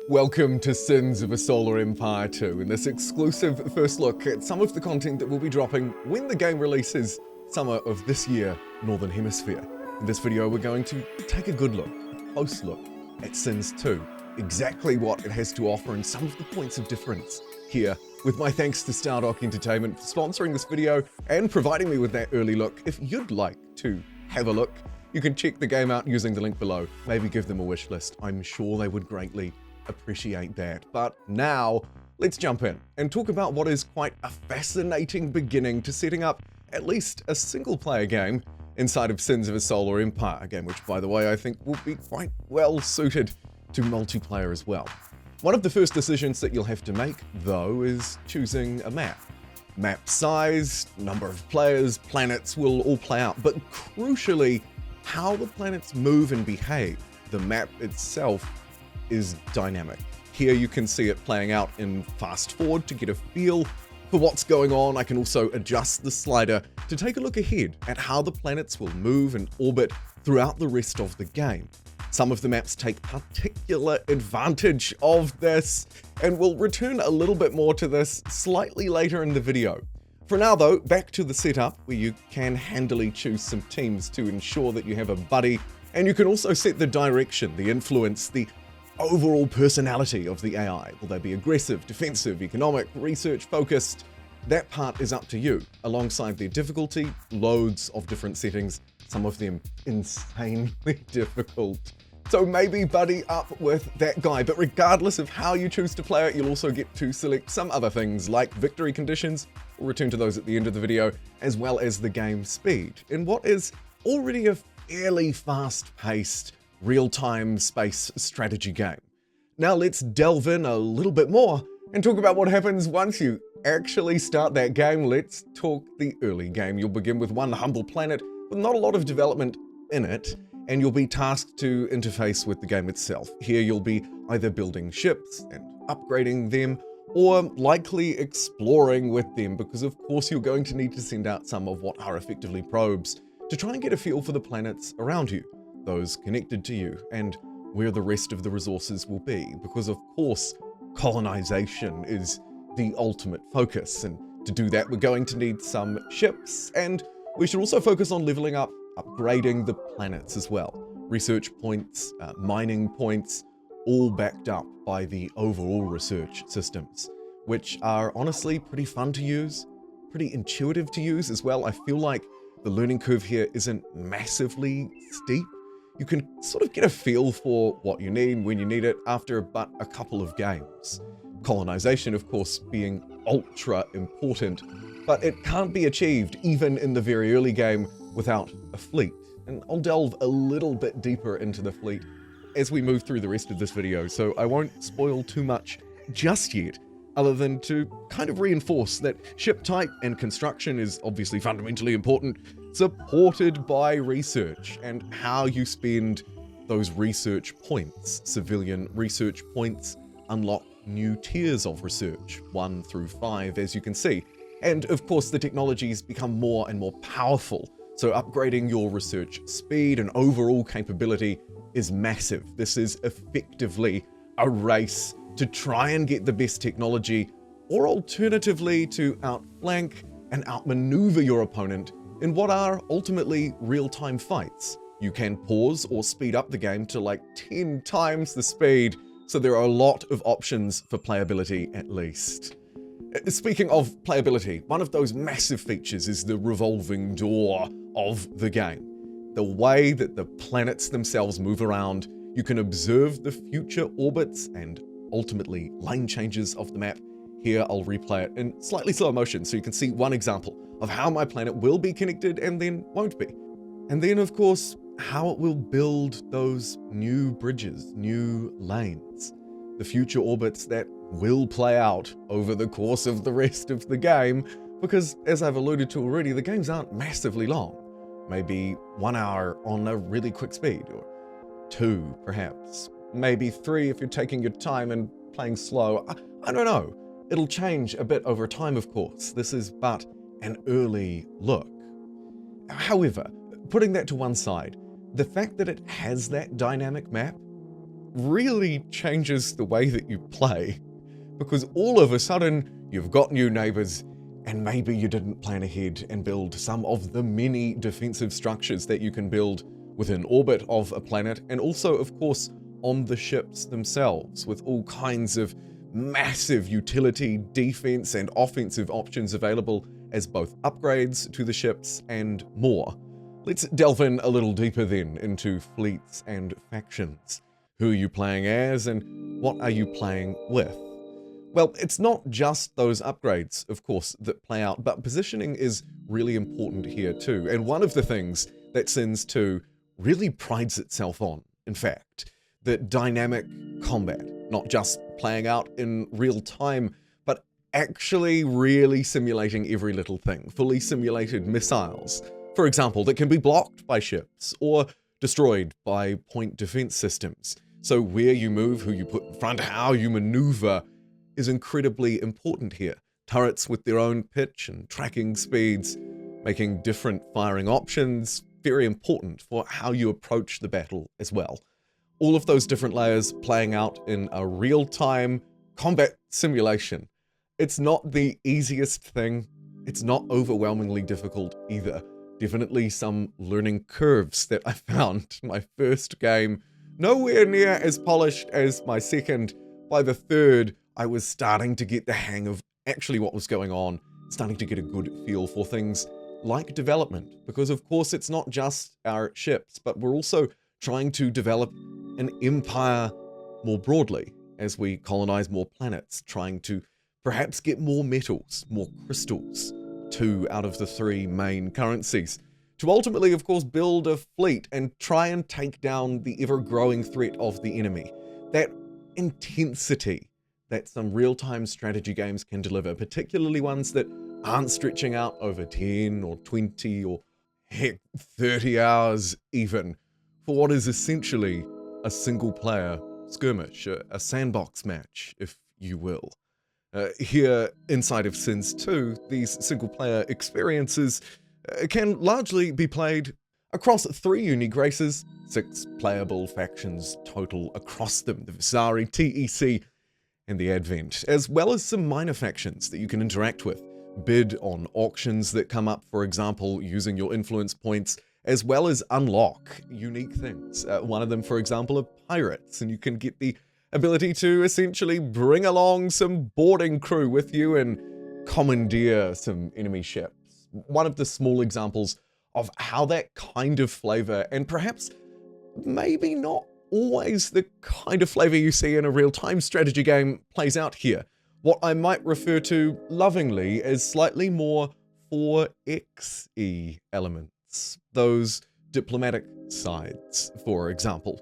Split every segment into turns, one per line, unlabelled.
Welcome to Sins of a Solar Empire 2, and this exclusive first look at some of the content that will be dropping when the game releases summer of this year, Northern Hemisphere. In this video, we're going to take a good look, a close look at Sins 2, exactly what it has to offer and some of the points of difference here, with my thanks to Stardock Entertainment for sponsoring this video and providing me with that early look. If you'd like to have a look, you can check the game out using the link below. Maybe give them a wish list. I'm sure they would greatly appreciate that. But now, let's jump in and talk about what is quite a fascinating beginning to setting up at least a single-player game inside of Sins of a Solar Empire, a game which, by the way, I think will be quite well suited to multiplayer as well. One of the first decisions that you'll have to make, though, is choosing a map. Map size, number of players, planets will all play out, but crucially, how the planets move and behave. The map itself is dynamic. Here you can see it playing out in fast forward to get a feel for what's going on. I can also adjust the slider to take a look ahead at how the planets will move and orbit throughout the rest of the game. Some of the maps take particular advantage of this, and we'll return a little bit more to this slightly later in the video. For now though, back to the setup where you can handily choose some teams to ensure that you have a buddy, and you can also set the direction, the influence, the overall personality of the AI. Will they be aggressive, defensive, economic, research focused? That part is up to you. Alongside their difficulty, loads of different settings, some of them insanely difficult. So maybe buddy up with that guy, but regardless of how you choose to play it, you'll also get to select some other things like victory conditions. We'll return to those at the end of the video, as well as the game speed, in what is already a fairly fast-paced, real-time space strategy game. Now let's delve in a little bit more and talk about what happens once you actually start that game. Let's talk the early game. You'll begin with one humble planet with not a lot of development in it, and you'll be tasked to interface with the game itself. Here you'll be either building ships and upgrading them, or likely exploring with them, because of course you're going to need to send out some of what are effectively probes to try and get a feel for the planets around you, those connected to you, and where the rest of the resources will be, because of course colonization is the ultimate focus, and to do that we're going to need some ships, and we should also focus on leveling up, upgrading the planets as well. Research points, mining points, all backed up by the overall research systems, which are honestly pretty fun to use, pretty intuitive to use as well. I feel like the learning curve here isn't massively steep. You can sort of get a feel for what you need when you need it after but a couple of games. Colonization, of course, being ultra important, but it can't be achieved even in the very early game without a fleet. And I'll delve a little bit deeper into the fleet as we move through the rest of this video, so I won't spoil too much just yet, other than to kind of reinforce that ship type and construction is obviously fundamentally important, supported by research and how you spend those research points. Civilian research points unlock new tiers of research, 1 through 5 as you can see. And of course the technologies become more and more powerful, so upgrading your research speed and overall capability is massive. This is effectively a race to try and get the best technology, or alternatively to outflank and outmaneuver your opponent in what are ultimately real-time fights. You can pause or speed up the game to like 10 times the speed, so there are a lot of options for playability at least. Speaking of playability, one of those massive features is the revolving door of the game. The way that the planets themselves move around, you can observe the future orbits and ultimately lane changes of the map. Here I'll replay it in slightly slower motion so you can see one example of how my planet will be connected and then won't be. And then of course, how it will build those new bridges, new lanes, the future orbits that will play out over the course of the rest of the game, because as I've alluded to already, the games aren't massively long. Maybe 1 hour on a really quick speed, or 2 perhaps, maybe 3 if you're taking your time and playing slow. I don't know. It'll change a bit over time, of course. This is but an early look. However, putting that to one side, the fact that it has that dynamic map really changes the way that you play, because all of a sudden you've got new neighbors, and maybe you didn't plan ahead and build some of the many defensive structures that you can build within orbit of a planet, and also, of course, on the ships themselves, with all kinds of massive utility, defense, and offensive options available as both upgrades to the ships and more. Let's delve in a little deeper then into fleets and factions. Who are you playing as, and what are you playing with? Well, it's not just those upgrades, of course, that play out, but positioning is really important here too. And one of the things that Sins 2 really prides itself on, in fact, the dynamic combat, not just playing out in real time, but actually really simulating every little thing. Fully simulated missiles, for example, that can be blocked by ships or destroyed by point defense systems. So where you move, who you put in front, how you maneuver is incredibly important here. Turrets with their own pitch and tracking speeds, making different firing options, very important for how you approach the battle as well. All of those different layers playing out in a real-time combat simulation. It's not the easiest thing. It's not overwhelmingly difficult either. Definitely some learning curves that I found. My first game, nowhere near as polished as my second. By the third, I was starting to get the hang of actually what was going on, starting to get a good feel for things like development, because of course it's not just our ships, but we're also trying to develop an empire more broadly as we colonize more planets, trying to perhaps get more metals, more crystals, 2 out of the 3 main currencies, to ultimately, of course, build a fleet and try and take down the ever-growing threat of the enemy. That intensity that some real-time strategy games can deliver, particularly ones that aren't stretching out over 10 or 20 or heck, 30 hours even, for what is essentially a single-player skirmish, a sandbox match, if you will. Here, inside of Sins 2, these single-player experiences can largely be played across 3 unique races, 6 playable factions total across them, the Visari, TEC, and the Advent, as well as some minor factions that you can interact with, bid on auctions that come up, for example, using your influence points, as well as unlock unique things. One of them, for example, are pirates, and you can get the ability to essentially bring along some boarding crew with you and commandeer some enemy ships. One of the small examples of how that kind of flavor, and perhaps maybe not always the kind of flavor you see in a real-time strategy game, plays out here. What I might refer to lovingly as slightly more 4xe elements. Those diplomatic sides, for example.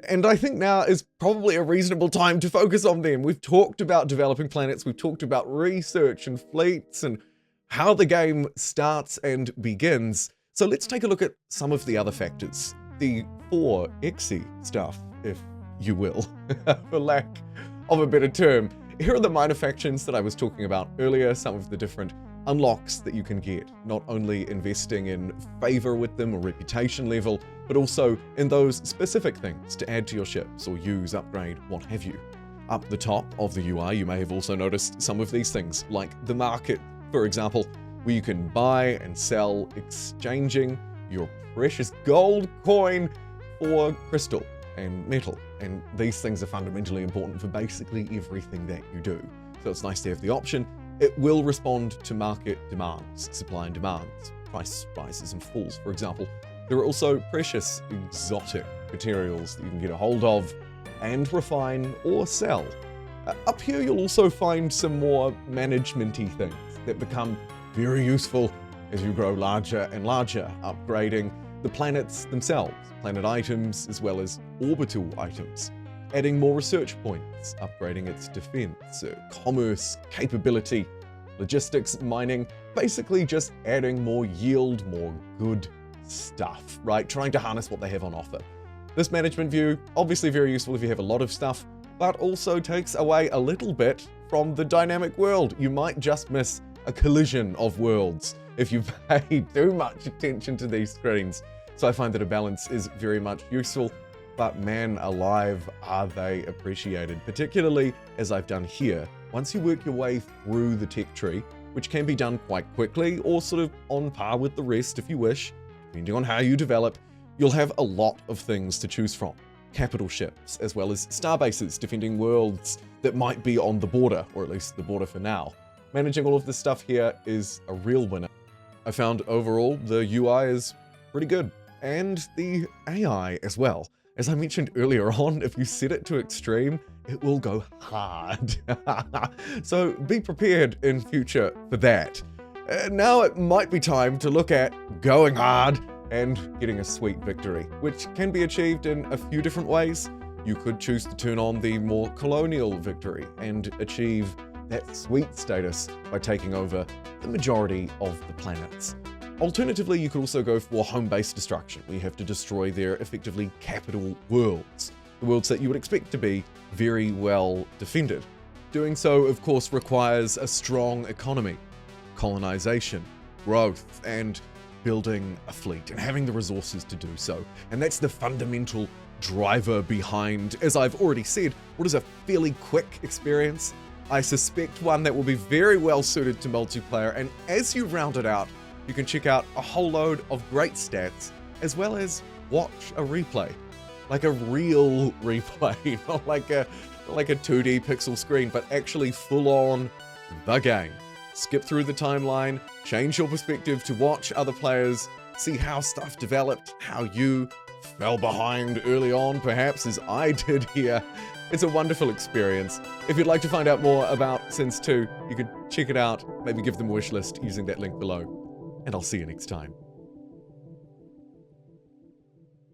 And I think now is probably a reasonable time to focus on them. We've talked about developing planets, we've talked about research and fleets and how the game starts and begins. So let's take a look at some of the other factors. The 4xe stuff, if you will, for lack of a better term. Here are the minor factions that I was talking about earlier, some of the different unlocks that you can get, not only investing in favor with them or reputation level, but also in those specific things to add to your ships or use, upgrade, what have you. Up the top of the UI, you may have also noticed some of these things, like the market, for example, where you can buy and sell, exchanging your precious gold coin for crystal and metal. And these things are fundamentally important for basically everything that you do. So it's nice to have the option. It will respond to market demands, supply and demands, price rises and falls, for example. There are also precious exotic materials that you can get a hold of and refine or sell. Up here you'll also find some more management-y things that become very useful as you grow larger and larger, upgrading the planets themselves, planet items as well as orbital items, adding more research points, upgrading its defense, commerce, capability, logistics, mining, basically just adding more yield, more good stuff, right? Trying to harness what they have on offer. This management view, obviously very useful if you have a lot of stuff, but also takes away a little bit from the dynamic world. You might just miss a collision of worlds if you pay too much attention to these screens. So I find that a balance is very much useful. but man alive, are they appreciated, particularly as I've done here. Once you work your way through the tech tree, which can be done quite quickly or sort of on par with the rest if you wish, depending on how you develop, you'll have a lot of things to choose from. Capital ships, as well as star bases defending worlds that might be on the border, or at least the border for now. Managing all of this stuff here is a real winner. I found overall the UI is pretty good, and the AI as well. As I mentioned earlier on, if you set it to extreme, it will go hard. So be prepared in future for that. Now it might be time to look at going hard and getting a sweet victory, which can be achieved in a few different ways. You could choose to turn on the more colonial victory and achieve that sweet status by taking over the majority of the planets. Alternatively, you could also go for home-based destruction, where you have to destroy their effectively capital worlds, the worlds that you would expect to be very well defended. Doing so, of course, requires a strong economy, colonization, growth, and building a fleet and having the resources to do so. And that's the fundamental driver behind, as I've already said, what is a fairly quick experience. I suspect one that will be very well suited to multiplayer, and as you round it out, you can check out a whole load of great stats, as well as watch a replay. Like a real replay, not like a 2D pixel screen, but actually full on the game. Skip through the timeline, change your perspective to watch other players, see how stuff developed, how you fell behind early on, perhaps as I did here. It's a wonderful experience. If you'd like to find out more about Sins 2, you can check it out, maybe give them a wish list using that link below. And I'll see you next time.